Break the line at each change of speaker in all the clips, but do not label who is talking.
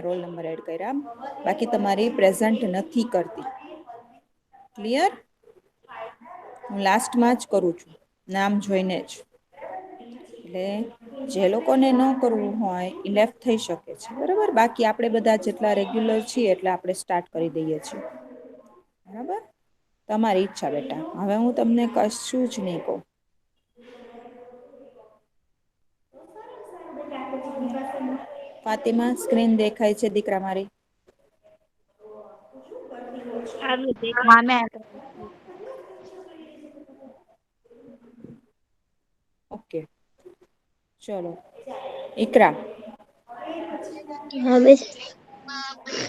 Roll number add કર્યા, બાકી તમારી પ્રેઝન્ટ નથી કરતી. ક્લિયર? હું લાસ્ટમાં જ કરું છું, નામ જોઈને જ. એટલે જે લોકોને ન કરવું હોય એ લેફ્ટ થઈ શકે છે, બરાબર. બાકી આપણે બધા જેટલા રેગ્યુલર છીએ એટલે આપણે સ્ટાર્ટ કરી દઈએ છીએ, બરાબર. તમારી ઈચ્છા બેટા, હવે હું તમને કશું જ નહીં કહું. ફાતિમા, સ્ક્રીન દેખાય છે દીકરા મારી?
હા મેમ.
ओके, चलो इकरा।
हाँ मिस।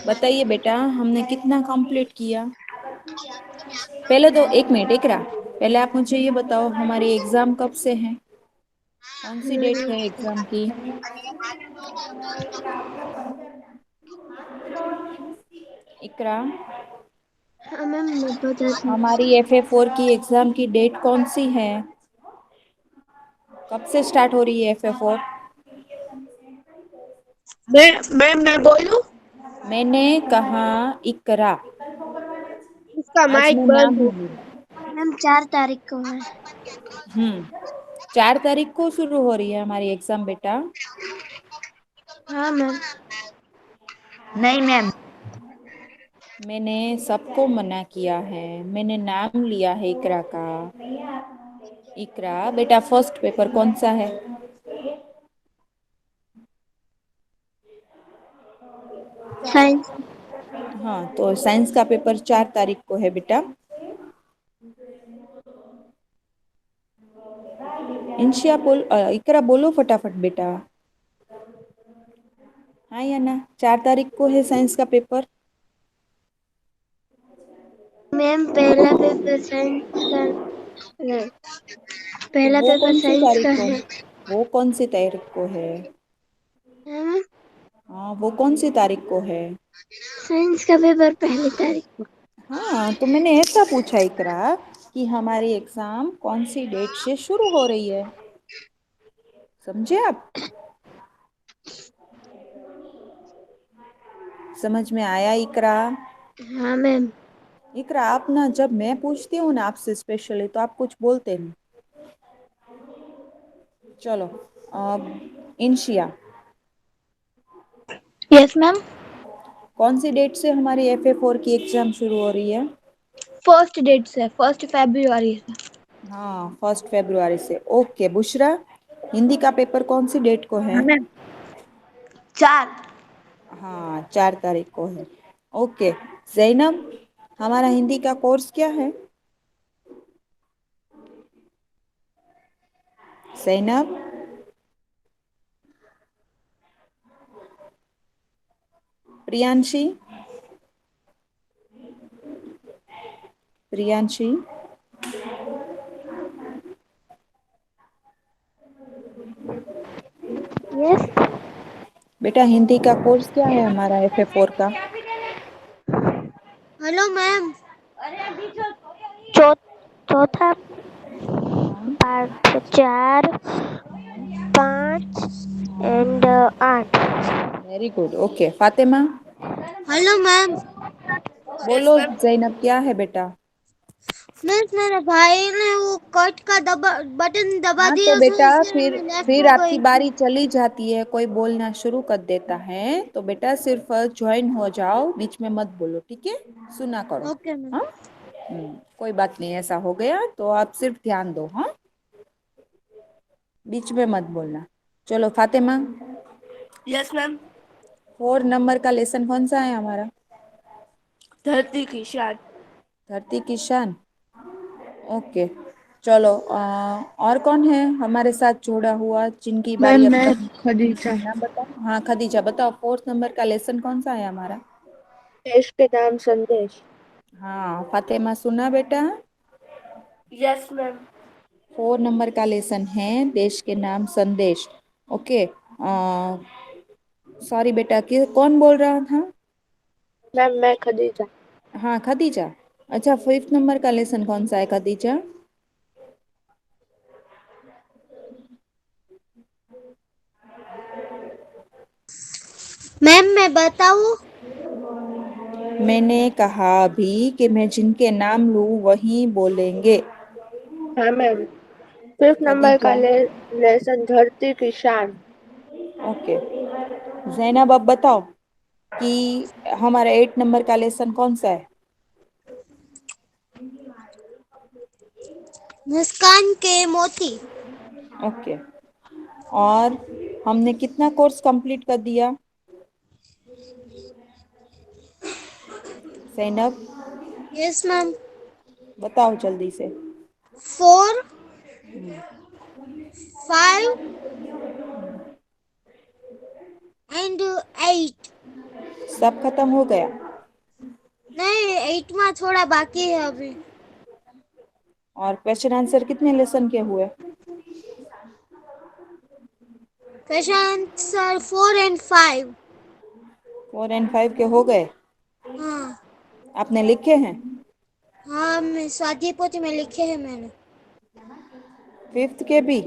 बताइए बेटा, हमने कितना कंप्लीट किया? पहले तो एक मिनट इकरा, पहले आप मुझे ये बताओ हमारी एग्जाम कब से है? कौन सी डेट है एग्जाम की? इकरा,
हाँ मैम मैं बताती हूँ।
हमारी FA4 की एग्जाम की डेट कौन सी है? कब से स्टार्ट हो रही है FA4?
मैं बोलूं?
मैंने कहा इकरा,
इसका
आज
माइक
मैं नाम
बंद है।
लूँ।
मैम 4 तारीख को है।
4 तारीख को शुरू हो रही है हमारी एग्जाम बेटा।
हाँ मैम। नहीं मैम।
मैंने सबको मना किया है, मैंने नाम लिया है इकरा का। इकरा बेटा, फर्स्ट पेपर कौन सा है?
साइंस।
हाँ, तो साइंस का पेपर 4 तारीख को है बेटा। इंशिया बोल, इकरा बोलो फटाफट बेटा। हाँ या ना? 4 तारीख को है साइंस का पेपर।
मैम पहला पेपर साइंस का है।
तो
पहला
वो
पेपर
कौन सी
साइंस
तारीख
का
को
है।
है? वो कौन सी तारीख को है?
हाँ,
हाँ, वो कौन सी तारीख को है?
साइंस का पेपर पहली तारीख को।
हाँ, तो मैंने ऐसा पूछा इकरा कि हमारी एग्जाम कौन सी डेट से शुरू हो रही है, समझे आप? समझ में आया इकरा?
हाँ मैम।
इकरा, आप ना, जब मैं पूछती हूँ ना आपसे स्पेशली तो आप कुछ बोलते नहीं। चलो, अब इंशिया,
यस मैम।
कौन सी डेट से हमारी FA4 की एग्जाम शुरू हो रही है?
फर्स्ट डेट से, 1 फरवरी से।
हाँ, 1 फरवरी से। ओके बुशरा, हिंदी का पेपर कौन सी डेट को है?
हाँ मैम। 4।
हाँ, 4 तारीख को है। ओके जैनब, हमारा हिंदी का कोर्स क्या है? जैनब, प्रियांशी, प्रियांशी,
यस।
बेटा हिंदी का कोर्स क्या है हमारा FA4 का?
Hello ma'am. चौ, चौथा
हाँ,
part 4, 5 and 8।
Very good. Okay Fatima,
hello ma'am. Yes
बोलो
मैम।
जैनब, क्या है बेटा?
मिस मेरे भाई ने वो कट का बटन दबा
हाँ तो
दिया सो
बेटा,
इसलिए
फिर
मैं लेफ्ट
फिर
में
आपकी
गई थी।
बारी चली जाती है, कोई बोलना शुरू कर देता है तो बेटा सिर्फ ज्वाइन हो जाओ, बीच में मत बोलो, ठीक है? सुना करो।
Okay ma'am.
हाँ, कोई बात नहीं, ऐसा हो गया तो आप सिर्फ ध्यान दो। हाँ, बीच में मत बोलना। चलो फातिमा,
यस मैम।
4 नंबर का लेसन कौन सा है हमारा?
धरती की शान।
धरती की शान। ओके, चलो और कौन है हमारे साथ जुड़ा हुआ जिनकी
मैम
बारी अब
मैं
तक?
खदीजा।
नाम बताओ। हाँ खदीजा, बताओ 4 नंबर का लेसन कौन सा है हमारा?
देश के नाम संदेश।
हाँ फातिमा, सुना बेटा?
Yes ma'am.
4 नंबर का लेसन है देश के नाम संदेश। ओके, सॉरी बेटा, कि कौन बोल रहा था?
मैम मैं खदीजा।
हाँ खदीजा। अच्छा, 5 नंबर का लेसन कौन सा है खदीजा?
मैम मैं बताऊँ?
मैंने कहा अभी कि मैं जिनके नाम लूँ वही बोलेंगे।
हाँ मैम। 5th नंबर का
खदीजा।
लेसन धरती की शान।
ओके। जैनब अब बताओ कि हमारा 8 नंबर का लेसन कौन सा है?
मुस्कान के मोती।
ओके। और हमने कितना कोर्स कंप्लीट कर दिया? Zainab
yes ma'am.
बताओ जल्दी से।
4, 5 एंड 8।
सब खत्म हो गया?
नहीं, 8 में थोड़ा बाकी है अभी।
और क्वेश्चन आंसर कितने लेसन के हुए?
Question answer 4 and 5।
4 और 5 के हो गए?
हाँ।
आपने लिखे हैं?
हाँ मैं स्वाति पोथी में लिखे हैं मैंने।
5th के भी?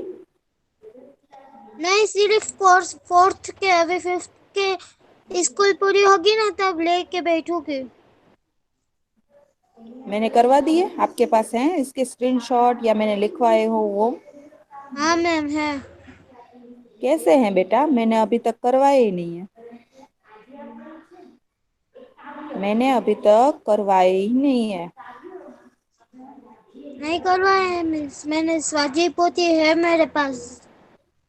नहीं, सिर्फ कोर्स 4th के। अभी 5th के स्कूल पूरी होगी ना तब लेके बैठूंगी।
मैंने करवा दिए, आपके पास हैं इसके स्क्रीनशॉट या मैंने लिखवाए हो वो?
हाँ मैम है।
कैसे हैं बेटा? मैंने अभी तक करवाए ही नहीं है। मैंने अभी तक करवाए ही नहीं है।
नहीं करवाए हैं मिस, मैंने स्वाति पोथी है मेरे पास।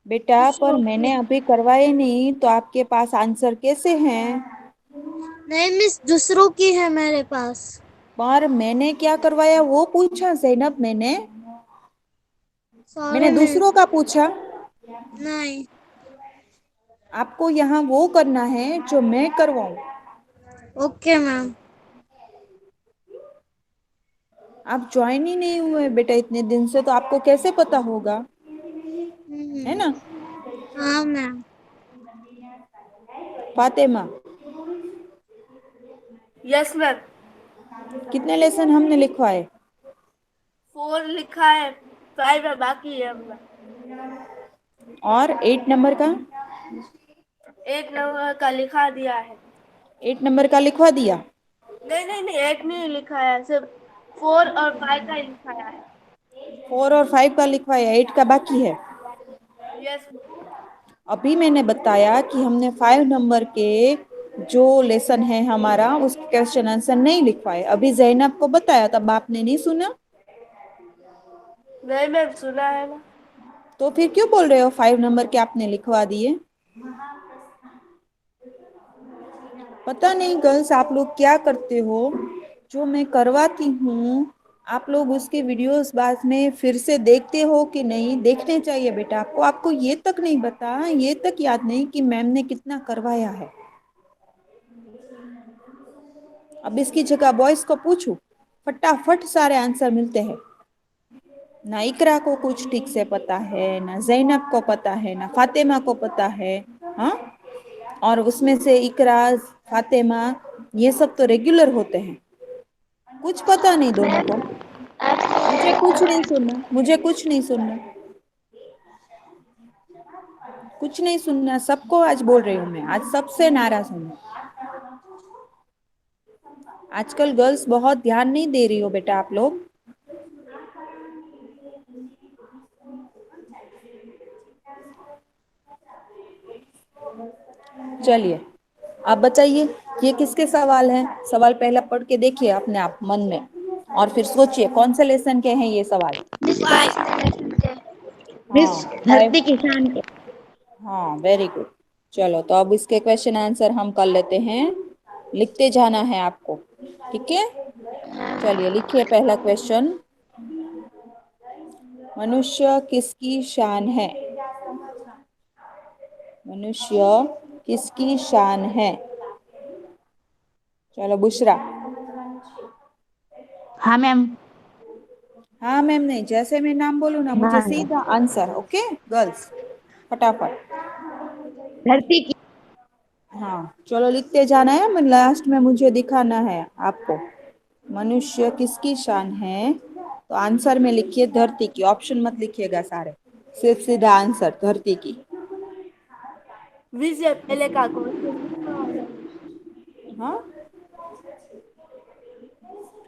बेटा पर
दूसरों
मैंने
की
अभी करवाए नहीं तो आपके पास आंसर कैसे हैं?
नहीं मिस, दूसरों की है मेरे पास।
पर मैंने क्या करवाया वो पूछा जैनब। मैंने
सॉरी
मैंने
मिस।
दूसरों का पूछा।
नहीं।
आपको यहाँ वो करना है जो मैं करवाऊं।
Okay ma'am.
आप ज्वाइन ही नहीं हुए बेटा इतने दिन से, तो आपको कैसे पता होगा? है ना?
हाँ मैम।
Fatima
yes ma'am.
कितने लेसन हमने लिखवाए?
4 लिखा है, 5 में बाकी है अपना।
और 8 नंबर का?
1 नंबर का लिखा दिया है।
8 नंबर का लिखवा दिया?
नहीं नहीं नहीं, 1 नहीं लिखा है, सिर्फ 4 और 5 का ही लिखाया है।
4 और 5 का लिखवाया, 8 का बाकी है।
यस।
अभी मैंने बताया कि हमने 5 नंबर के जो लेसन है हमारा उसके क्वेश्चन आंसर नहीं लिखवाए। अभी जैनब को बताया तब आपने नहीं सुना।
नहीं मैम, सुना है ना।
तो फिर क्यों बोल रहे हो 5 नंबर के आपने लिखवा दिए? पता नहीं गर्ल्स आप लोग क्या करते हो। जो मैं करवाती हूँ आप लोग उसके वीडियोस बाद में फिर से देखते हो कि नहीं? देखने चाहिए बेटा आपको। आपको ये तक नहीं बता, ये तक याद नहीं कि मैम ने कितना करवाया है। अब इसकी जगह बॉयज को पूछो, फटाफट सारे आंसर मिलते हैं। ना इकरा को कुछ ठीक से पता है, ना जैनब को पता है, ना फातिमा को पता है। हाँ, और उसमें से इकरा, फातिमा ये सब तो रेगुलर होते हैं। कुछ पता नहीं दोनों को। मुझे कुछ नहीं सुनना, मुझे कुछ नहीं सुनना, कुछ नहीं सुनना। सबको आज बोल रही हूँ मैं, आज सबसे नाराज हूँ मैं। आजकल गर्ल्स बहुत ध्यान नहीं दे रही हो बेटा आप लोग। चलिए आप बताइए ये किसके सवाल हैं? सवाल पहला पढ़ के देखिए अपने आप मन में और फिर सोचिए कौन से लेसन के हैं ये सवाल।
मिस 5
हाँ
मिस
फाइव।
धरती किसान के।
हाँ वेरी गुड। चलो तो अब इसके क्वेश्चन आंसर हम कर लेते हैं। लिखते जाना है आपको, ठीक है? चलिए लिखिए पहला क्वेश्चन। मनुष्य किसकी शान है? मनुष्य किसकी शान है? चलो बुशरा।
हाँ मैम।
हाँ मैम नहीं, जैसे मैं नाम बोलूँ ना मुझे
हाँ मैम।
सीधा आंसर। ओके गर्ल्स, फटाफट।
धरती की।
हाँ चलो लिखते जाना है, मैं लास्ट में मुझे दिखाना है आपको। मनुष्य किसकी शान है? तो आंसर में लिखिए धरती की, ऑप्शन मत लिखिएगा सारे, सिर्फ सीधा आंसर धरती की।
विजय पहले का क्वेश्चन लिखने वाला है।
हाँ,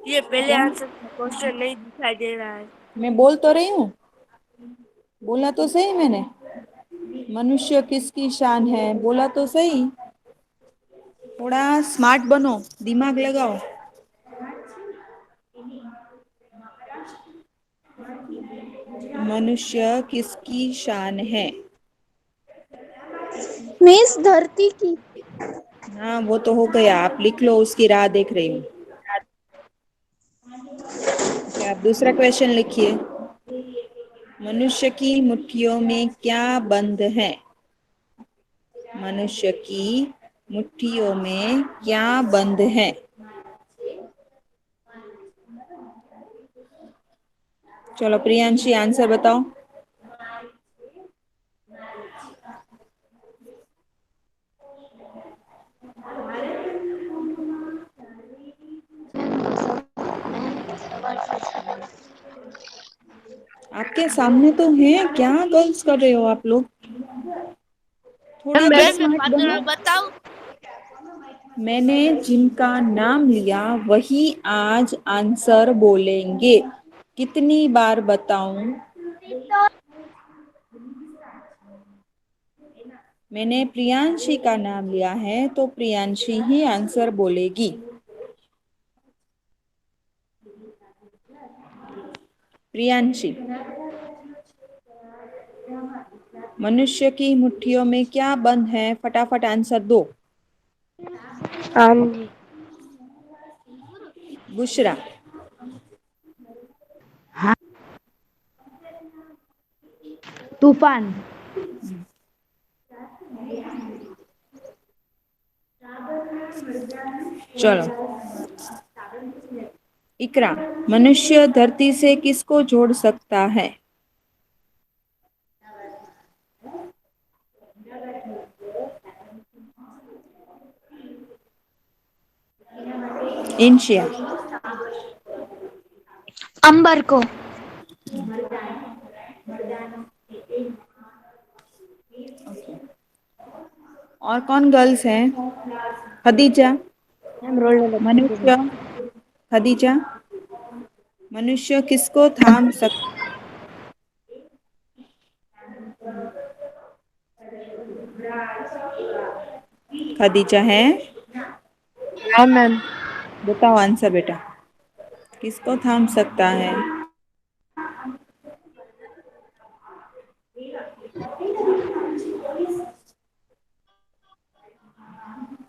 ये पहले
क्या?
आंसर का क्वेश्चन नहीं दिखाई दे रहा है।
मैं बोल तो रही हूँ, बोला तो सही मैंने। मनुष्य किसकी शान है, बोला तो सही। थोड़ा स्मार्ट बनो, दिमाग लगाओ। मनुष्य किसकी शान है?
मिस धरती की।
हाँ, वो तो हो गया, आप लिख लो, उसकी राह देख रही हूँ। ओके, आप दूसरा क्वेश्चन लिखिए। मनुष्य की मुट्ठियों में क्या बंद है? मनुष्य की मुट्ठियों में क्या बंद है? चलो प्रियांशी, आंसर बताओ। आपके सामने तो है, क्या गर्ल्स कर रहे हो आप लोग? थोड़ा तो
मैं
स्मार्ट बनो।
बताऊं?
मैंने जिनका नाम लिया वही आज आंसर बोलेंगे। कितनी बार बताऊं? मैंने प्रियांशी का नाम लिया है तो प्रियांशी ही आंसर बोलेगी। प्रियांशी, मनुष्य की मुट्ठियों में क्या बंद है? फटाफट आंसर दो।
हाँ जी।
बुशरा,
तूफान।
चलो। इकरा, मनुष्य धरती से किसको जोड़ सकता है? इंशिया,
अंबर को।
और कौन गर्ल्स हैं? खदीजा,
मैम रोल नंबर
मनुष्य,
32।
खदीजा, मनुष्य किसको थाम सकता? खदीजा है?
हाँ मैम।
बताओ आंसर बेटा, किसको थाम सकता है?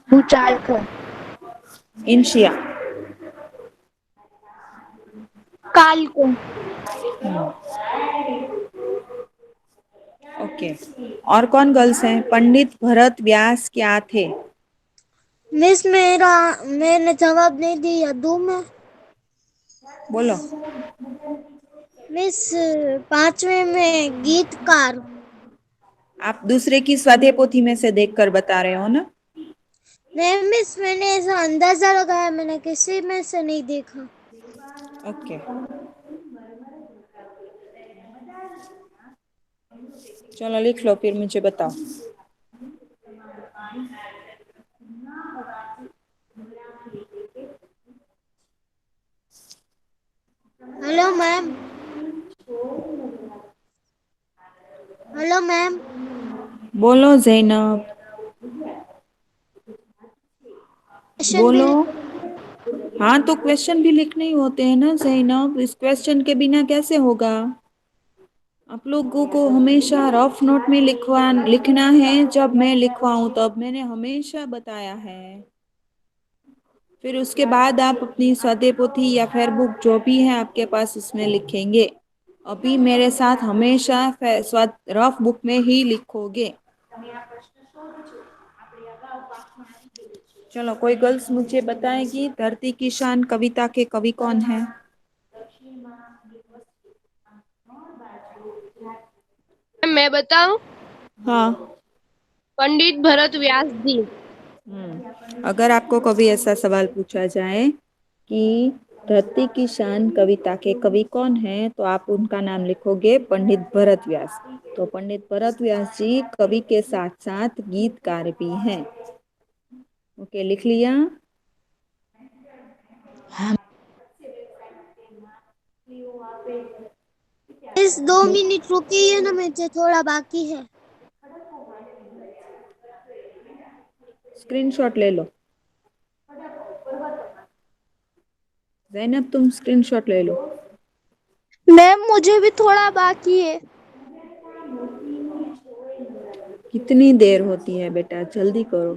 भूचाल को।
इंशिया,
काल को।
ओके। और कौन गर्ल्स हैं? पंडित भरत व्यास क्या थे?
मिस मैंने जवाब नहीं दिया, दूं मैं?
बोलो।
मिस 5वें में गीतकार।
आप दूसरे की स्वाध्याय पोथी में से देखकर बता रहे हो ना?
नहीं मिस, मैंने ऐसा अंदाजा लगाया, मैंने किसी में से नहीं देखा।
ओके, चलो लिख लो, फिर मुझे बताओ।
Hello ma'am. Hello ma'am.
बोलो जैनब,
क्वेश्चन भी
बोलो।
लिख।
हाँ, तो क्वेश्चन भी लिखने ही होते हैं ना जैनब, इस क्वेश्चन के बिना कैसे होगा? आप लोगों को हमेशा रफ नोट में लिखना है। जब मैं लिखवाऊं तब मैंने हमेशा बताया है। फिर उसके बाद आप अपनी स्वाध्याय पोथी या फेयर बुक जो भी है आपके पास उसमें लिखेंगे। अभी मेरे साथ हमेशा स्वाद रफ बुक में ही लिखोगे। चलो, कोई गर्ल्स मुझे बताएगी धरती की शान कविता के कवि कौन है?
मैं बताऊं?
हाँ।
पंडित भरत व्यास जी।
अगर आपको कभी ऐसा सवाल पूछा जाए कि धरती की शान कविता के कवि कौन है? तो आप उनका नाम लिखोगे पंडित भरत व्यास। तो पंडित भरत व्यास जी कवि के साथ साथ गीतकार भी हैं। ओके, लिख लिया?
इस 2 मिनट रुकिए ना, मुझे थोड़ा बाकी है।
स्क्रीनशॉट ले लो। जैनब, तुम स्क्रीनशॉट ले लो।
मैम मुझे भी थोड़ा बाकी है।
कितनी देर होती है बेटा, जल्दी करो।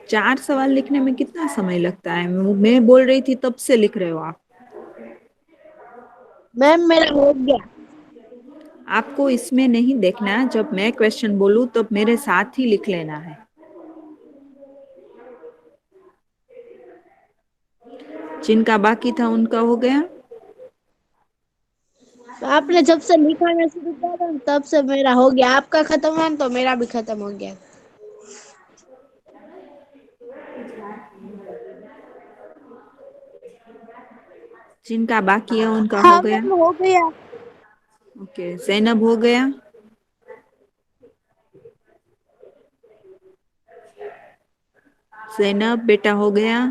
चार सवाल लिखने में कितना समय लगता है? मैं बोल रही थी तब से लिख रहे हो आप।
मैम मेरा हो गया।
आपको इसमें नहीं देखना, जब मैं क्वेश्चन बोलूं तब मेरे साथ ही लिख लेना है। जिनका बाकी था उनका हो गया?
आपने जब से लिखाना शुरू किया था ना, तब से मेरा हो गया। आपका खत्म हुआ ना, तो मेरा भी खत्म हो गया।
जिनका बाकी है उनका हो
हाँ
गया?
मैम हो गया।
ओके, जैनब हो गया? जैनब बेटा हो गया?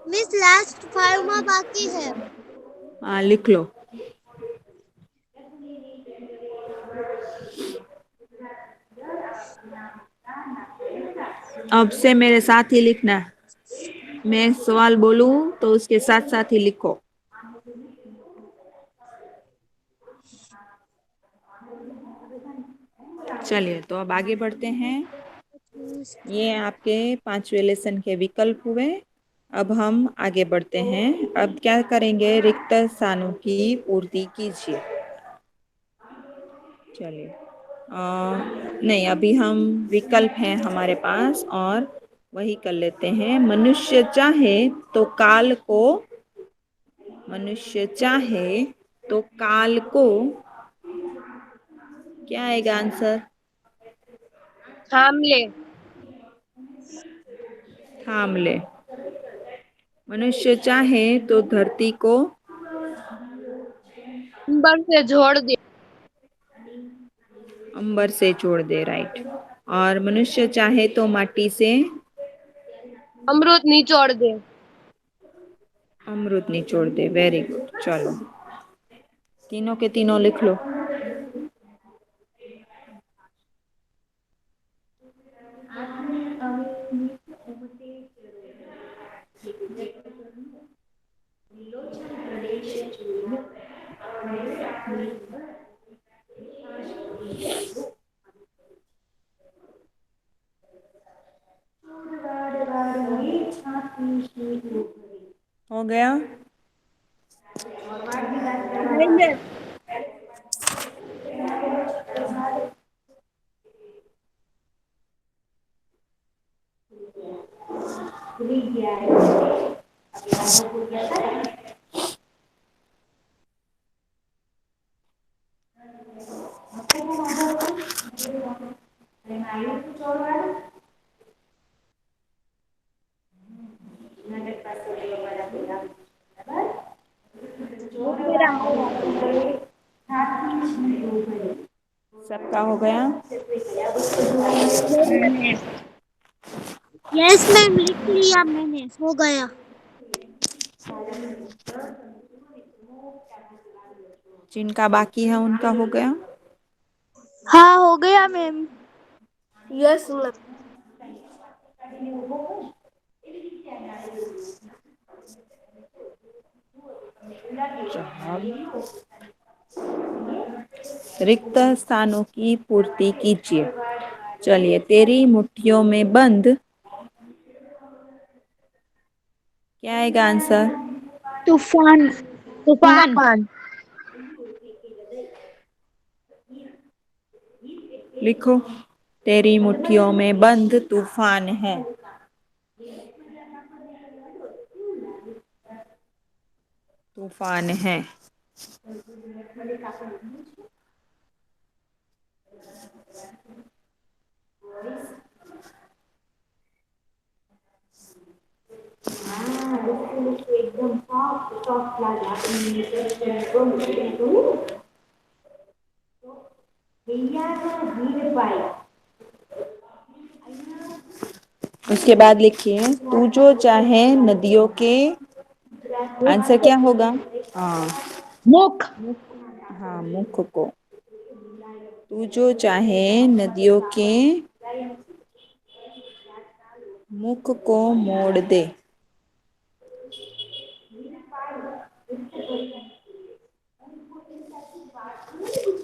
मिस लास्ट 5 में बाकी है।
हाँ, लिख लो। अब से मेरे साथ ही लिखना। मैं सवाल बोलूं तो उसके साथ साथ ही लिखो। चलिए, तो अब आगे बढ़ते हैं। ये आपके 5वें लेसन के विकल्प हुए। अब हम आगे बढ़ते हैं। अब क्या करेंगे? रिक्त स्थानों की पूर्ति कीजिए। चलिए, नहीं, अभी हम विकल्प हैं हमारे पास और वही कर लेते हैं। मनुष्य चाहे तो काल को, मनुष्य चाहे तो काल को, क्या आएगा आंसर?
थाम ले।
थाम ले। मनुष्य चाहे तो धरती को,
अंबर से जोड़ दे।
अंबर से जोड़ दे, राइट। और मनुष्य चाहे तो माटी से
अमृत निचोड़ दे।
अमृत निचोड़ दे, वेरी गुड। चलो, तीनों के तीनों लिख लो। हो गया?
नहीं मैम। वो मेरा हो गया।
सबका हो गया?
यस मैम, लिख लिया मैंने, हो गया।
जिनका बाकी है उनका हो गया?
हाँ हो गया मैम।
Yes ma'am.
रिक्त स्थानों की पूर्ति कीजिए। चलिए, तेरी मुट्ठियों में बंद, क्या आएगा आंसर?
तूफान। तूफान।
लिखो, तेरी मुट्ठियों में बंद तूफान है। तूफान है। उसके बाद लिखिए तू जो चाहे नदियों के, आंसर क्या होगा? हाँ
मुख।
हाँ, मुख को। तू जो चाहे नदियों के मुख को मोड़ दे।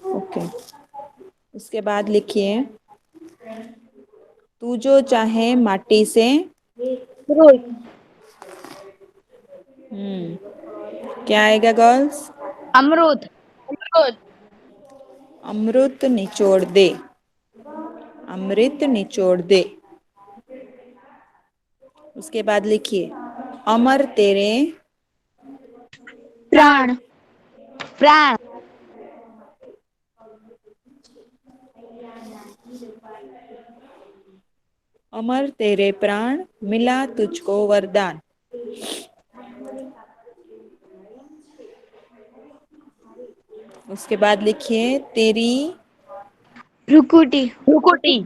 ओके, उसके बाद लिखिए तू जो चाहे माटी से,
रोज।
क्या आएगा गर्ल्स?
अमरूद। अमरूद।
अमृत निचोड़ दे। अमृत निचोड़ दे। उसके बाद लिखिए अमर तेरे,
प्राण। प्राण।
अमर तेरे प्राण, मिला तुझको वरदान। उसके बाद लिखिए तेरी
भ्रुकुटी। भ्रुकुटी।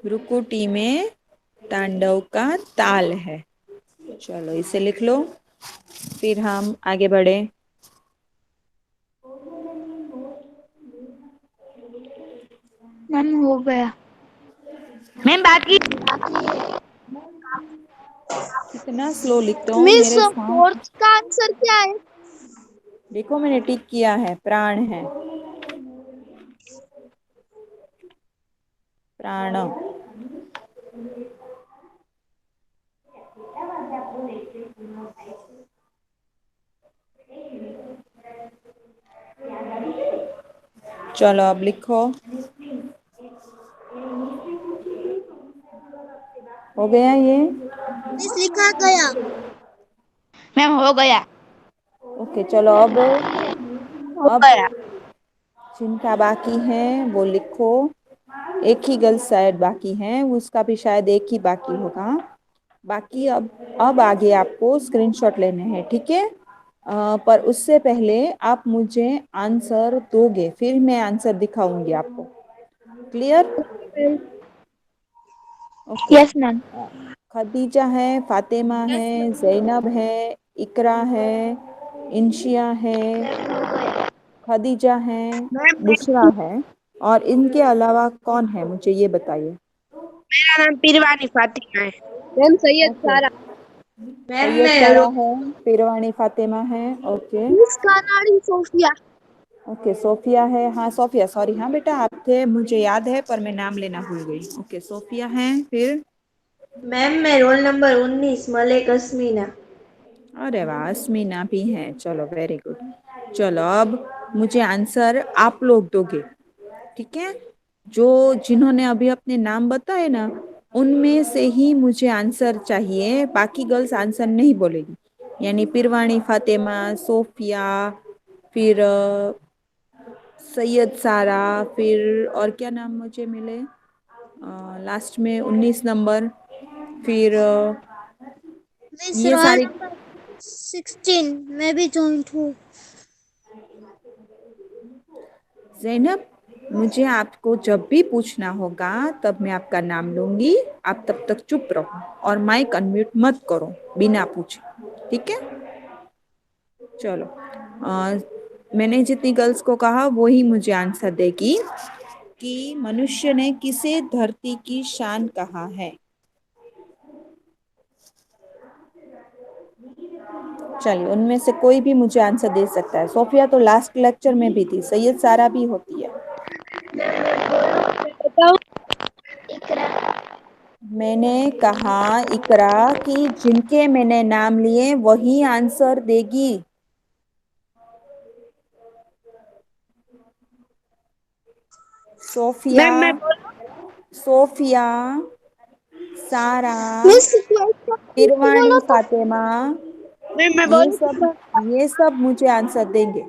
भ्रुकुटी में तांडव का ताल है। चलो इसे लिख लो, फिर हम आगे बढ़े।
मैम हो गया। मैम बाकी।
कितना स्लो लिखते हो
मिस
मेरे साथ।
फोर्थ का आंसर क्या है?
देखो मैंने टिक किया है, प्राण है। प्राण। चलो अब लिखो। हो गया ये?
मिस लिखा गया।
मैम हो गया।
ओके चलो
हो
अब
गया।
जिनका बाकी है वो लिखो। एक ही गर्ल्स शायद बाकी है, उसका भी शायद एक ही बाकी होगा। बाकी अब आगे आपको स्क्रीनशॉट लेने हैं, ठीक है? पर उससे पहले आप मुझे आंसर दोगे, फिर मैं आंसर दिखाऊंगी आपको। Clear? Okay.
Yes ma'am.
Khadija है, फातिमा है, जैनब है, इकरा है, इंशिया है, खदीजा है, बुशरा है, और इनके अलावा कौन है मुझे ये बताइए।
मेरा नाम पीरवानी फातिमा है। Ma'am Syed
okay,
Sara. Ma'am
Syed
मैं
सारा है, पीरवानी फातिमा है। Okay.
Miss Kanadi Sophia.
Okay Sophia है, हाँ सोफिया, सॉरी, हाँ बेटा आप थे, मुझे याद है पर मैं नाम लेना भूल गई। ओके सोफिया है, फिर
मैम मैं रोल नंबर 19 मलिक अस्मीना।
अरे वाह, अस्मीना भी है। चलो वेरी गुड। चलो अब मुझे आंसर आप लोग दोगे, ठीक है? जो जिन्होंने अभी अपने नाम बताए ना, उनमें से ही मुझे आंसर चाहिए, बाकी गर्ल्स आंसर नहीं बोलेगी। यानी पिरवाणी फातिमा, सोफिया, फिर सैयद सारा, फिर और क्या नाम मुझे मिले लास्ट में 19 नंबर, फिर
मिस
ये
रोल
सारी।
नंबर 16 मैं भी जॉइंट हूँ।
ज़ैनब, मुझे आपको जब भी पूछना होगा तब मैं आपका नाम लूंगी, आप तब तक चुप रहो और माइक अनम्यूट मत करो बिना पूछे, ठीक है? चलो मैंने जितनी गर्ल्स को कहा वो ही मुझे आंसर देगी कि मनुष्य ने किसे धरती की शान कहा है। चलिए उनमें से कोई भी मुझे आंसर दे सकता है। सोफिया तो लास्ट लेक्चर में भी थी, सैयद सारा भी होती है।
बताओ।
मैंने कहा इकरा कि जिनके मैंने नाम लिए वही आंसर देगी। सोफिया,
मैम मैं बोलूं?
सोफिया, सारा,
मिस क्वेश्चन फिर से
पिरवानी
बोलो तो।
फातिमा,
मैम मैं
ये
बोलूं?
सब ये सब मुझे आंसर देंगे।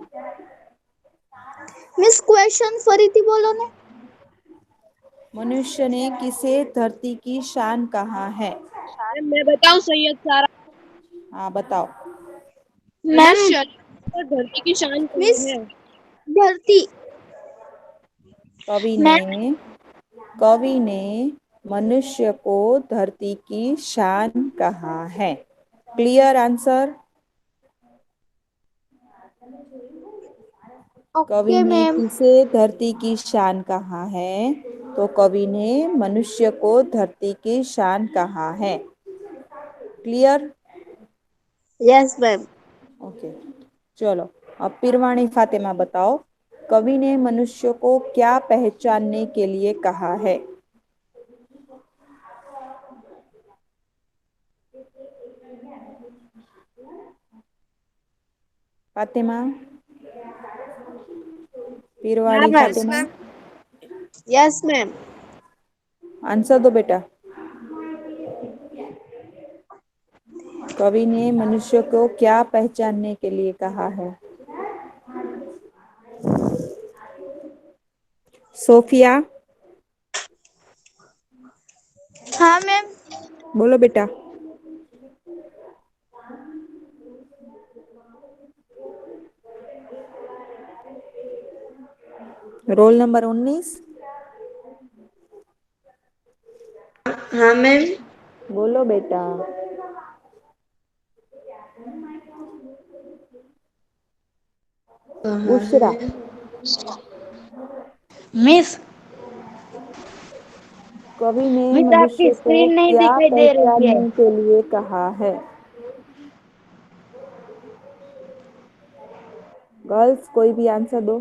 मिस क्वेश्चन फरीदी बोलो ने।
मनुष्य ने किसे धरती की शान कहा है?
मैम मैं बताऊं सैयद सारा
हाँ बताओ।
मैम
मनुष्य और धरती की शान
मिस
कौन है?
धरती।
कवि
मैम
ने कवि ने मनुष्य को धरती की शान कहा है। Clear answer? कवि
ओके
ने
मैम।
किसे धरती की शान कहा है? तो कवि ने मनुष्य को धरती की शान कहा है। क्लियर?
Yes ma'am.
ओके, चलो अब पिरवाणी फातिमा बताओ, कवि ने मनुष्य को क्या पहचानने के लिए कहा है? फातिमा,
हाँ
Pirwadi
ma'am.
Fatima,
yes ma'am.
Answer दो बेटा। कवि ने मनुष्य को क्या पहचानने के लिए कहा है? सोफिया,
हाँ मैम।
बोलो बेटा। रोल नंबर 19,
हाँ मैम।
बोलो बेटा।
कहाँ
बुशरा,
है?
मिस
कवि ने
मिस आपकी
मनुष्य को
स्क्रीन नहीं
क्या
दिखाई दे रही है।
पहचानने के लिए कहा है? गर्ल्स कोई भी आंसर दो।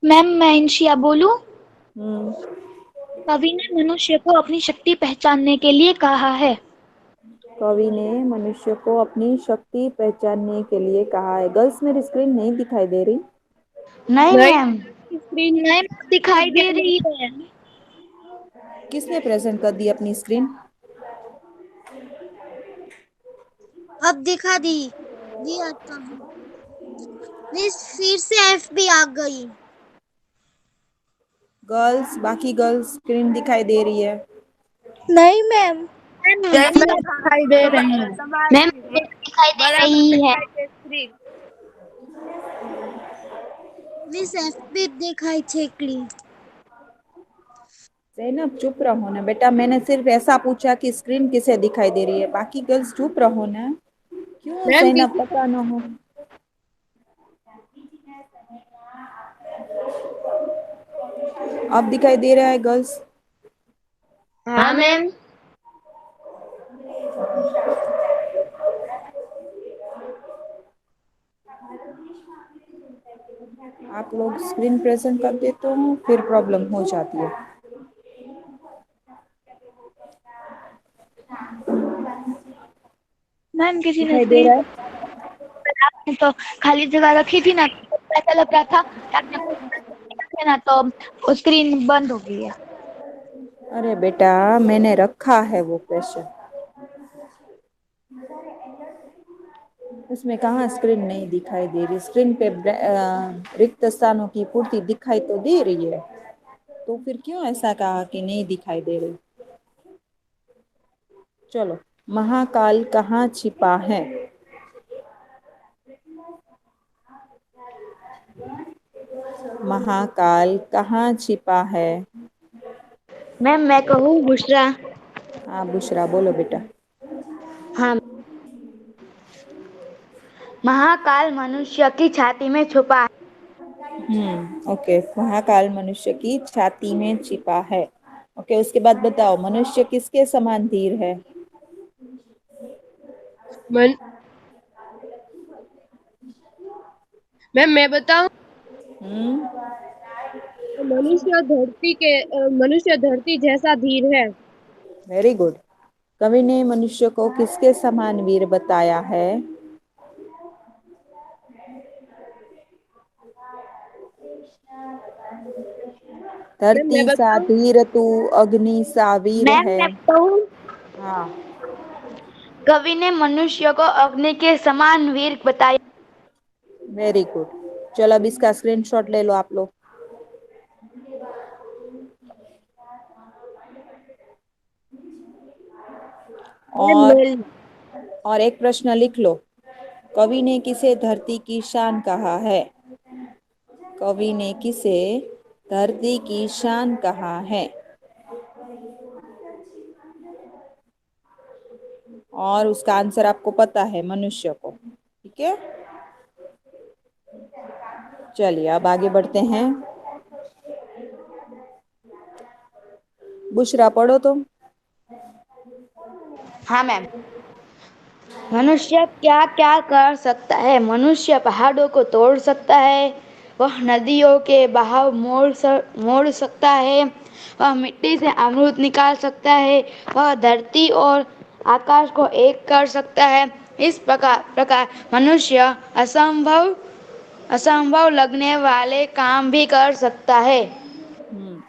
मैम मैं इंशिया बोलूं।
हम्म,
कवि ने मनुष्य को अपनी शक्ति पहचानने के लिए कहा है।
कवि ने मनुष्य को अपनी शक्ति पहचानने के लिए कहा है। गर्ल्स मेरी स्क्रीन नहीं दिखाई दे रही।
नहीं
नहीं,
मैम।
स्क्रीन
नहीं दिखाई
दिख
दे
गया
रही
मुझे।
है।
किसने प्रेजेंट कर दी अपनी स्क्रीन?
अब दिखा दी। जी आता हूँ। मिस फिर से एफबी आ गई।
गर्ल्स, बाकी गर्ल्स स्क्रीन दिखाई दे रही है।
नहीं मैम।
जय
जी
दिखाई दे रही है।
मैम मुझे दिखाई दे
बराबर
रही है।
दिखाई दे स्क्रीन।
मिस एफबी दिखाई छेकली।
जैनब चुप रहो ना बेटा, मैंने सिर्फ ऐसा पूछा कि स्क्रीन किसे दिखाई दे रही है, बाकी गर्ल्स चुप रहो ना। क्यों
मैम
जैनब,
किसी
पता ना हो। अब दिखाई दे रहा है गर्ल्स?
हाँ मैम।
आप लोग स्क्रीन प्रेजेंट कर देते हो फिर प्रॉब्लम हो जाती है।
मैम किसी ने
दिखाई दे
स्क्रीन
रहा है?
आपने तो खाली जगह रखी थी ना, तो ऐसा लग रहा था कि आपने कुछ रखे ना, तो स्क्रीन बंद हो गई है।
अरे बेटा, मैंने रखा है वो क्वेश्चन, उसमें कहाँ स्क्रीन नहीं दिखाई दे रही। स्क्रीन पे रिक्त स्थानों की पूर्ति दिखाई तो दे रही है, तो फिर क्यों ऐसा कहा कि नहीं दिखाई दे रही? चलो, महाकाल कहाँ छिपा है? महाकाल कहाँ छिपा है?
मैम मैं कहूँ बुशरा।
हाँ बुशरा, बोलो बेटा।
हाँ
महाकाल मनुष्य की छाती में छुपा है।
ओके, महाकाल मनुष्य की छाती में छिपा है। ओके, उसके बाद बताओ, मनुष्य किसके समान धीर है?
मन मैम मैं बताऊँ।
हम्म,
मनुष्य धरती जैसा धीर है।
Very good. कवि ने मनुष्य को किसके समान वीर बताया है?
मैम मैं
धरती सा
बताऊँ।
धीर तू, अग्नि सा वीर
मैम
है।
मैं कहूँ,
हाँ,
कवि ने मनुष्य को अग्नि के समान वीर बताया।
Very good. चलो अब इसका स्क्रीनशॉट ले लो आप लोग। और एक प्रश्न लिख लो। कवि ने किसे धरती की शान कहा है? कवि ने किसे धरती की शान कहा है? और उसका आंसर आपको पता है, मनुष्य को। ठीक है, चलिए अब आगे बढ़ते हैं। बुशरा पढ़ो तुम।
हाँ मैम। मनुष्य क्या क्या कर सकता है? मनुष्य पहाड़ों को तोड़ सकता है, वह नदियों के बहाव मोड़ सकता है, वह मिट्टी से अमृत निकाल सकता है, वह धरती और आकाश को एक कर सकता है। इस प्रकार मनुष्य असंभव लगने वाले काम भी कर सकता है।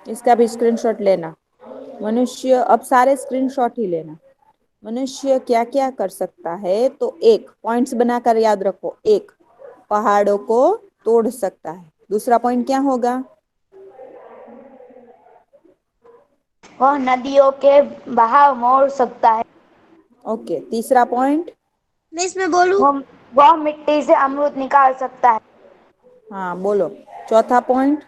इसका भी स्क्रीनशॉट लेना। मनुष्य, अब सारे स्क्रीनशॉट ही लेना। मनुष्य क्या क्या कर सकता है? तो एक पॉइंट्स बनाकर याद रखो। एक, पहाड़ों को तोड़ सकता है। दूसरा पॉइंट क्या होगा?
वह नदियों के बहाव मोड़ सकता है।
ओके, तीसरा पॉइंट?
मैं इसमें बोलूं?
वह मिट्टी से अमृत निकाल सकता है।
हाँ बोलो। चौथा पॉइंट?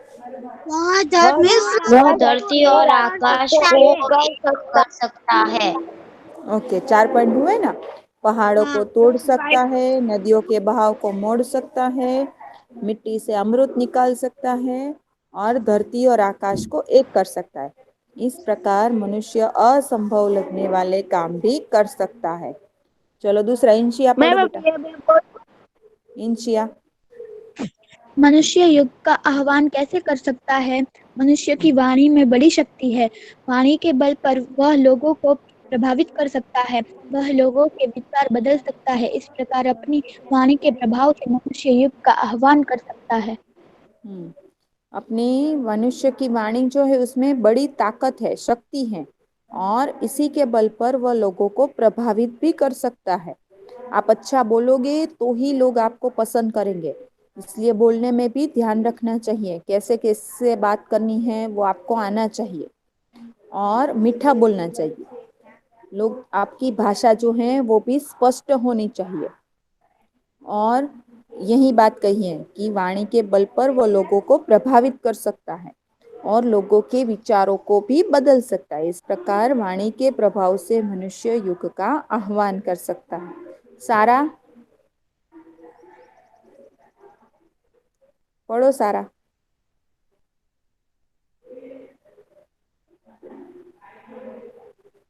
वह धरती और आकाश को एक कर सकता है।
ओके, 4 पॉइंट हुए ना। पहाड़ों को तोड़ सकता है, नदियों के बहाव को मोड़ सकता है, मिट्टी से अमृत निकाल सकता है, और धरती और आकाश को एक कर सकता है। इस प्रकार मनुष्य असंभव लगने वाले काम भी कर सकता है। चलो दूसरा, इंशिया पढ़ो बेटा। इंशिया।
मनुष्य युग का आह्वान कैसे कर सकता है? मनुष्य की वाणी में बड़ी शक्ति है। वाणी के बल पर वह लोगों को प्रभावित कर सकता है, वह लोगों के विचार बदल सकता है। इस प्रकार अपनी वाणी के प्रभाव से मनुष्य युग का आह्वान कर सकता है।
अपनी मनुष्य की वाणी जो है उसमें बड़ी ताकत है, शक्ति है, और इसी के बल पर वह लोगों को प्रभावित भी कर सकता है। आप अच्छा बोलोगे तो ही लोग आपको पसंद करेंगे, इसलिए बोलने में भी ध्यान रखना चाहिए। कैसे कैसे बात करनी है वो आपको आना चाहिए, और मीठा बोलना चाहिए। लोग, आपकी भाषा जो है वो भी स्पष्ट होनी चाहिए। और यही बात कही है कि वाणी के बल पर वो लोगों को प्रभावित कर सकता है और लोगों के विचारों को भी बदल सकता है। इस प्रकार वाणी के प्रभाव से मनुष्य युग का आह्वान कर सकता है। सारा पढ़ो। सारा।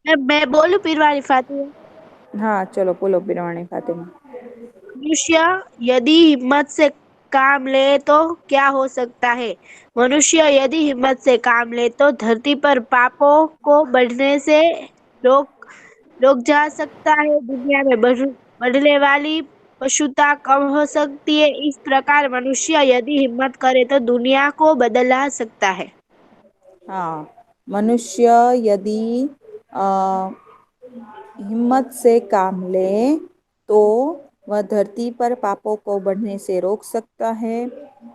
मैं बोलूं फिर वाली फातिमा?
हाँ चलो बोलो बिरवानी फातिमा।
मनुष्य यदि हिम्मत से काम ले तो क्या हो सकता है? मनुष्य यदि हिम्मत से काम ले तो धरती पर पापों को बढ़ने से रोक रोक जा सकता है। दुनिया में बढ़ने वाली पशुता कम हो सकती है। इस प्रकार मनुष्य यदि हिम्मत करे तो दुनिया को बदला सकता है।
हाँ, मनुष्य यदि हिम्मत से काम ले तो वह धरती पर पापों को बढ़ने से रोक सकता है,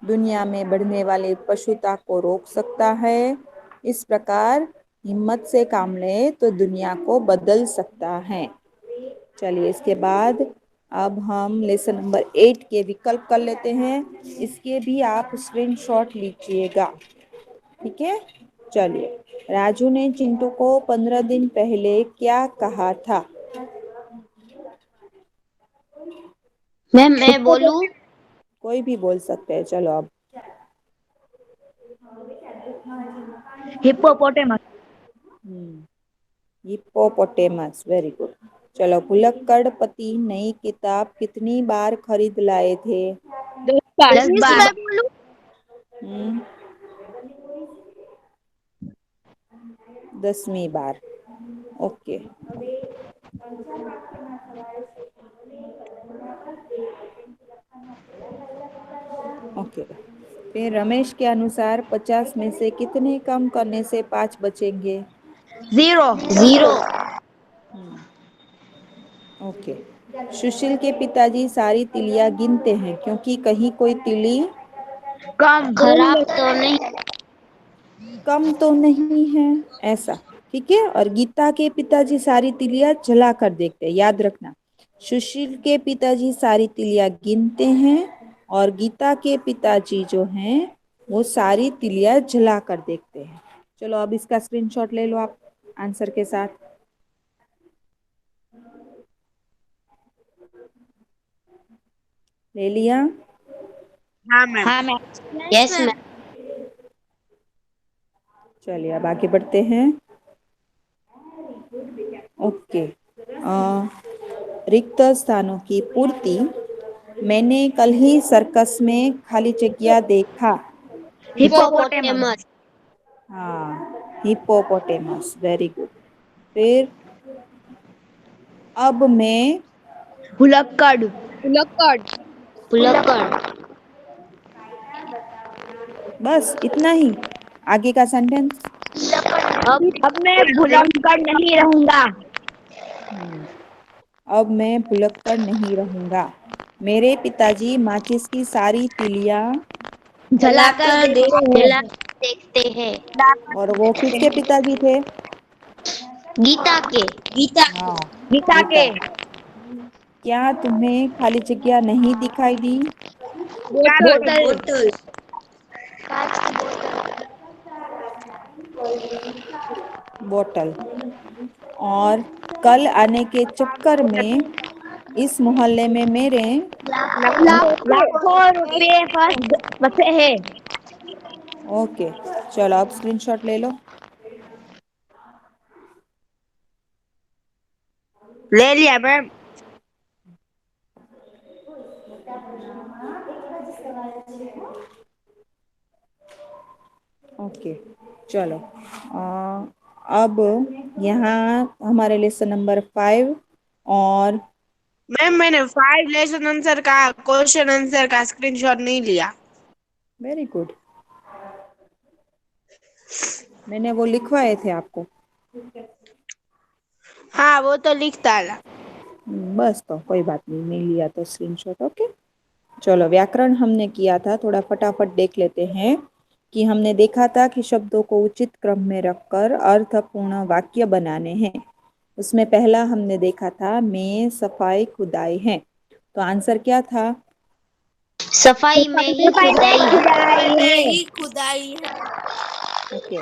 दुनिया में बढ़ने वाली पशुता को रोक सकता है। इस प्रकार हिम्मत से काम ले तो दुनिया को बदल सकता है। चलिए इसके बाद अब हम लेसन नंबर 8 के विकल्प कर लेते हैं। इसके भी आप स्क्रीनशॉट लीजिएगा। ठीक है, चलिए। राजू ने चिंटू को 15 दिन पहले क्या कहा था?
मैम मैं बोलूं?
कोई भी बोल सकते हैं। चलो अब।
हिप्पोपोटेमस।
Hippopotamus, very good. चलो, भुलक्कड़ पति नई किताब कितनी बार खरीद लाए थे?
10 बार।
मैं बोलूं?
हम्म, 10वीं बार। ओके। ओके, फिर रमेश के अनुसार 50 में से कितने कम करने से 5 बचेंगे?
0।
ओके। सुशील के पिताजी सारी तिलियां गिनते हैं क्योंकि कहीं कोई तिली
खराब तो नहीं।
कम तो नहीं है, ऐसा। ठीक है। और गीता के पिताजी सारी तिलियां जला कर देखते हैं, याद रखना। सुशील के पिताजी सारी तिलियां गिनते हैं और गीता के पिताजी जो हैं वो सारी तिलियां जला कर देखते हैं। चलो अब इसका स्क्रीनशॉट ले लो आप आंसर के साथ। ले लिया?
हाँ मैम।
हाँ ma'am.
Yes
yes
ma'am.
Ma'am.
चलिए अब आगे बढ़ते हैं। ओके। रिक्त स्थानों की पूर्ति। मैंने कल ही सर्कस में खाली जगह देखा।
हिप्पोपोटेमस।
हाँ, हिप्पोपोटेमस, वेरी गुड। फिर अब मैं
भुलक्कड़।
भुलक्कड़।
भुलक्कड़।
बस इतना ही। आगे का सेंटेंस।
अब मैं भुलक्कड़ नहीं रहूंगा।
अब मैं भुलक्कड़ नहीं रहूंगा। मेरे पिताजी माचिस की सारी तिलियां
जलाकर देखते हैं। देखते हैं।
और वो किसके पिताजी थे?
गीता के। गीता के।
हाँ,
गीता
गीता।
के।
क्या तुम्हें खाली जगह नहीं दिखाई दी?
बोतल।
बोतल।
बोतल। और कल आने के चक्कर में इस मोहल्ले में मेरे
लाखों रुपए फंस बचे हैं।
ओके। चलो अब स्क्रीनशॉट ले लो।
ले लिया मैम।
ओके। चलो अब यहाँ हमारे लेसन नंबर 5 और
मैम मैंने 5 लेसन आंसर का क्वेश्चन आंसर का स्क्रीनशॉट नहीं लिया।
Very good. मैंने वो लिखवाए थे आपको।
हाँ वो तो लिखता था।
बस तो कोई बात नहीं, नहीं लिया तो स्क्रीनशॉट। ओके। चलो व्याकरण हमने किया था, थोड़ा फटाफट देख लेते हैं। कि हमने देखा था कि शब्दों को उचित क्रम में रखकर अर्थपूर्ण वाक्य बनाने हैं। उसमें पहला हमने देखा था मैं सफाई खुदाई है। तो आंसर क्या था?
सफाई में ही खुदाई है।
ही खुदाई है।
ओके।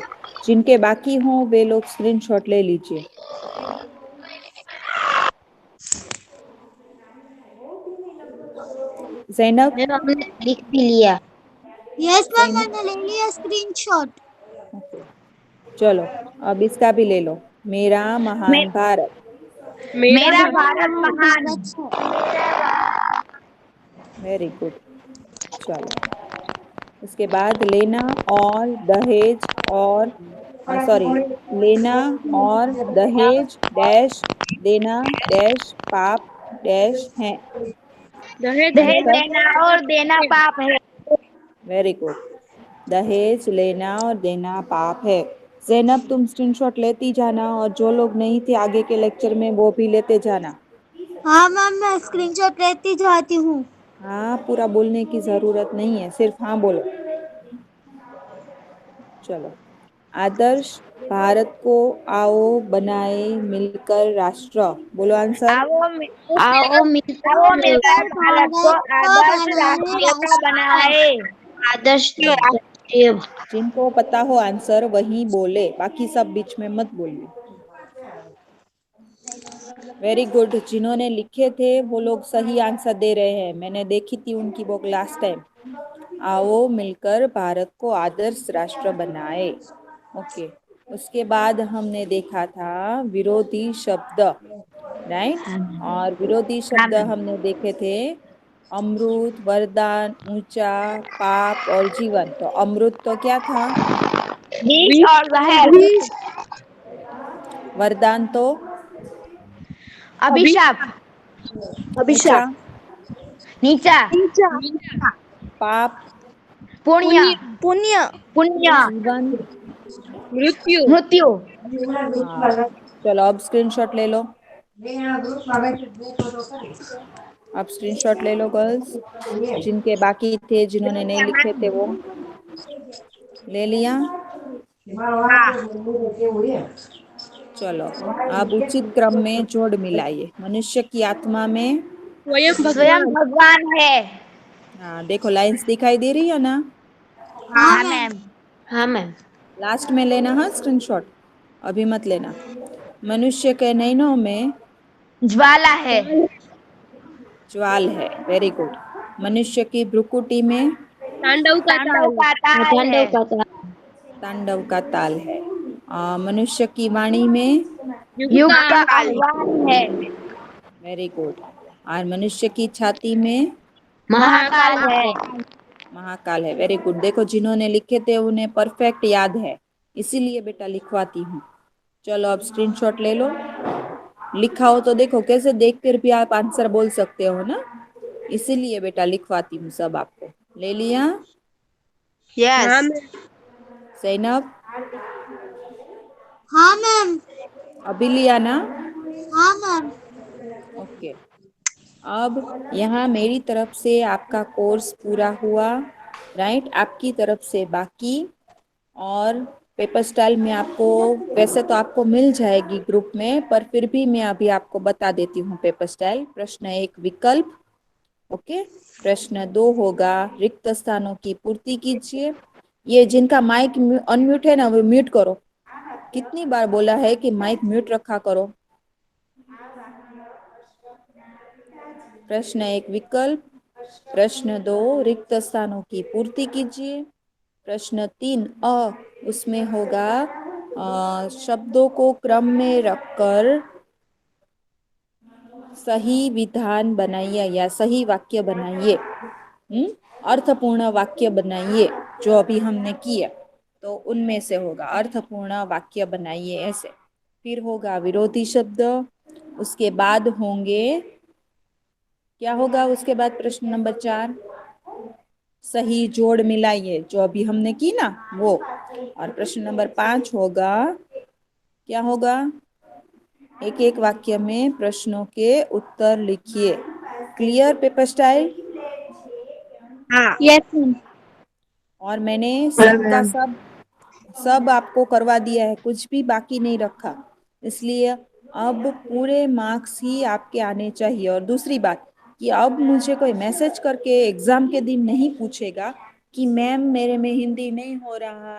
जिनके बाकी हों वे लोग स्क्रीनशॉट ले लीजिए। जैनब।
मैम हमने लिख भी लिया।
Yes ma'am,
Zainab.
मैंने ले लिया स्क्रीनशॉट।
ओके। चलो अब इसका भी ले लो। मेरा महान भारत।
मेरा
मेरा
भारत
महान
महान।
भारत है।
Very good. चलो उसके बाद लेना और दहेज और सॉरी, लेना और दहेज डैश देना डैश पाप डैश है।
दहेज
आंसर।
लेना और देना पाप है।
Very good. दहेज लेना और देना पाप है। जैनब तुम स्क्रीनशॉट लेती जाना और जो लोग नहीं थे आगे के लेक्चर में वो भी लेते जाना।
हाँ मैम, मैं स्क्रीनशॉट लेती जाती हूँ।
हाँ, पूरा बोलने की जरूरत नहीं है, सिर्फ हाँ बोलो। चलो। आदर्श भारत को आओ बनाए मिलकर राष्ट्र। बोलो आंसर।
आओ मिलकर भारत को
भारत को
आदर्श
बनाए
राष्ट्रीयता
राष्ट्र।
बनाए। आदर्श राष्ट्रीय।
जिनको पता हो आंसर वही बोले, बाकी सब बीच में मत बोलिए। Very good. जिन्होंने लिखे थे वो लोग सही आंसर दे रहे हैं, मैंने देखी थी उनकी बुक लास्ट टाइम। आओ मिलकर भारत को आदर्श राष्ट्र बनाए। ओके। उसके बाद हमने देखा था विरोधी शब्द, राइट। और विरोधी
हाँ
शब्द
मैम।
हमने देखे थे अमृत, वरदान, ऊंचा, पाप और जीवन। तो अमृत तो क्या था?
विष और जहर।
वरदान तो
अभिशाप।
ऊंचा,
अभिशाप।
नीचा।
पाप,
पुण्य।
पुण्य।
पुण्य।
जीवन।
मृत्यु।
मृत्यु।
हाँ। चलो अब स्क्रीनशॉट ले लो। अब स्क्रीनशॉट ले लो गर्ल्स, जिनके बाकी थे जिन्होंने नहीं लिखे थे वो। ले लिया? चलो अब उचित क्रम में जोड़ मिलाइए। मनुष्य की आत्मा में
स्वयं भगवान है।
हाँ देखो लाइंस दिखाई दे रही है ना।
हाँ मैम।
हाँ मैम।
लास्ट में लेना हाँ स्क्रीनशॉट, अभी मत लेना। मनुष्य के नैनों में
ज्वाला है।
ज्वाल है, वेरी गुड। मनुष्य की भ्रुकुटी में
तांडव का
तांडव
ताल।
का ताल है।
तांडव का ताल है। मनुष्य की वाणी में
युग का आह्वान है।
Very good. और मनुष्य की छाती में
महाकाल है।
महाकाल है, वेरी गुड। देखो जिन्होंने लिखे थे उन्हें परफेक्ट याद है, इसीलिए बेटा लिखवाती हूँ। चलो अब स्क्रीनशॉट ले लो। लिखा हो तो देखो, कैसे देख कर भी आप आंसर बोल सकते हो ना, इसीलिए बेटा लिखवाती हूँ सब आपको। ले लिया
यस।
सैनब?
हाँ मैम।
अभी लिया ना?
हाँ मैम।
ओके। अब यहाँ मेरी तरफ से आपका कोर्स पूरा हुआ, राइट? आपकी तरफ से बाकी। और पेपर स्टाइल में आपको, वैसे तो आपको मिल जाएगी ग्रुप में, पर फिर भी मैं अभी आपको बता देती हूँ पेपर स्टाइल। प्रश्न 1 विकल्प, ओके। प्रश्न 2 होगा रिक्त स्थानों की पूर्ति कीजिए। ये जिनका माइक अनम्यूट है ना वो म्यूट करो। कितनी बार बोला है कि माइक म्यूट रखा करो। प्रश्न 1 विकल्प, प्रश्न 2 रिक्त स्थानों की पूर्ति कीजिए। प्रश्न 3 उसमें होगा शब्दों को क्रम में रखकर सही विधान बनाइए या सही वाक्य बनाइए, अर्थपूर्ण वाक्य बनाइए, जो अभी हमने किया तो उनमें से होगा अर्थपूर्ण वाक्य बनाइए ऐसे। फिर होगा विरोधी शब्द, उसके बाद होंगे, क्या होगा उसके बाद? प्रश्न नंबर 4 सही जोड़ मिलाइए, जो अभी हमने की ना वो। और प्रश्न नंबर 5 होगा, क्या होगा? एक एक वाक्य में प्रश्नों के उत्तर लिखिए। Clear paper style?
हाँ।
Yes ma'am.
और मैंने सबका सब आपको करवा दिया है, कुछ भी बाकी नहीं रखा, इसलिए अब पूरे मार्क्स ही आपके आने चाहिए। और दूसरी बात कि अब मुझे कोई मैसेज करके एग्जाम के दिन नहीं पूछेगा कि मैम मेरे में हिंदी नहीं हो रहा,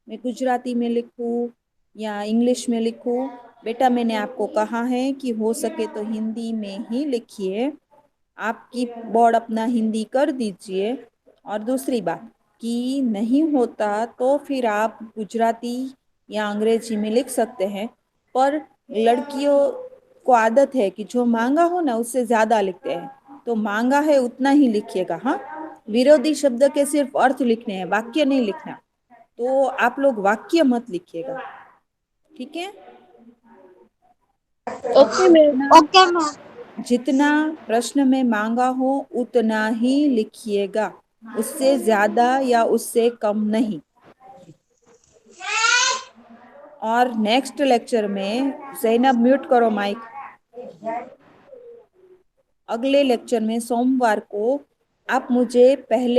मैं गुजराती में लिखूं या इंग्लिश में लिखूं। बेटा मैंने आपको कहा है कि हो सके तो हिंदी में ही लिखिए, आपकी बोर्ड अपना हिंदी कर दीजिए। और दूसरी बात कि नहीं होता तो फिर आप गुजराती या अंग्रेजी में लिख सकते हैं, पर लड़कियों को आदत है कि जो मांगा हो ना उससे ज़्यादा लिखते हैं, तो मांगा है उतना ही लिखिएगा। हाँ, विरोधी शब्द के सिर्फ अर्थ लिखने हैं, वाक्य नहीं लिखना, तो आप लोग वाक्य मत लिखिएगा, ठीक है?
Okay ma'am.
Okay ma'am.
जितना प्रश्न में मांगा हो उतना ही लिखिएगा, उससे ज्यादा या उससे कम नहीं। और नेक्स्ट लेक्चर में, ज़ैनब म्यूट करो माइक। अगले लेक्चर में सोमवार को आप मुझे पहले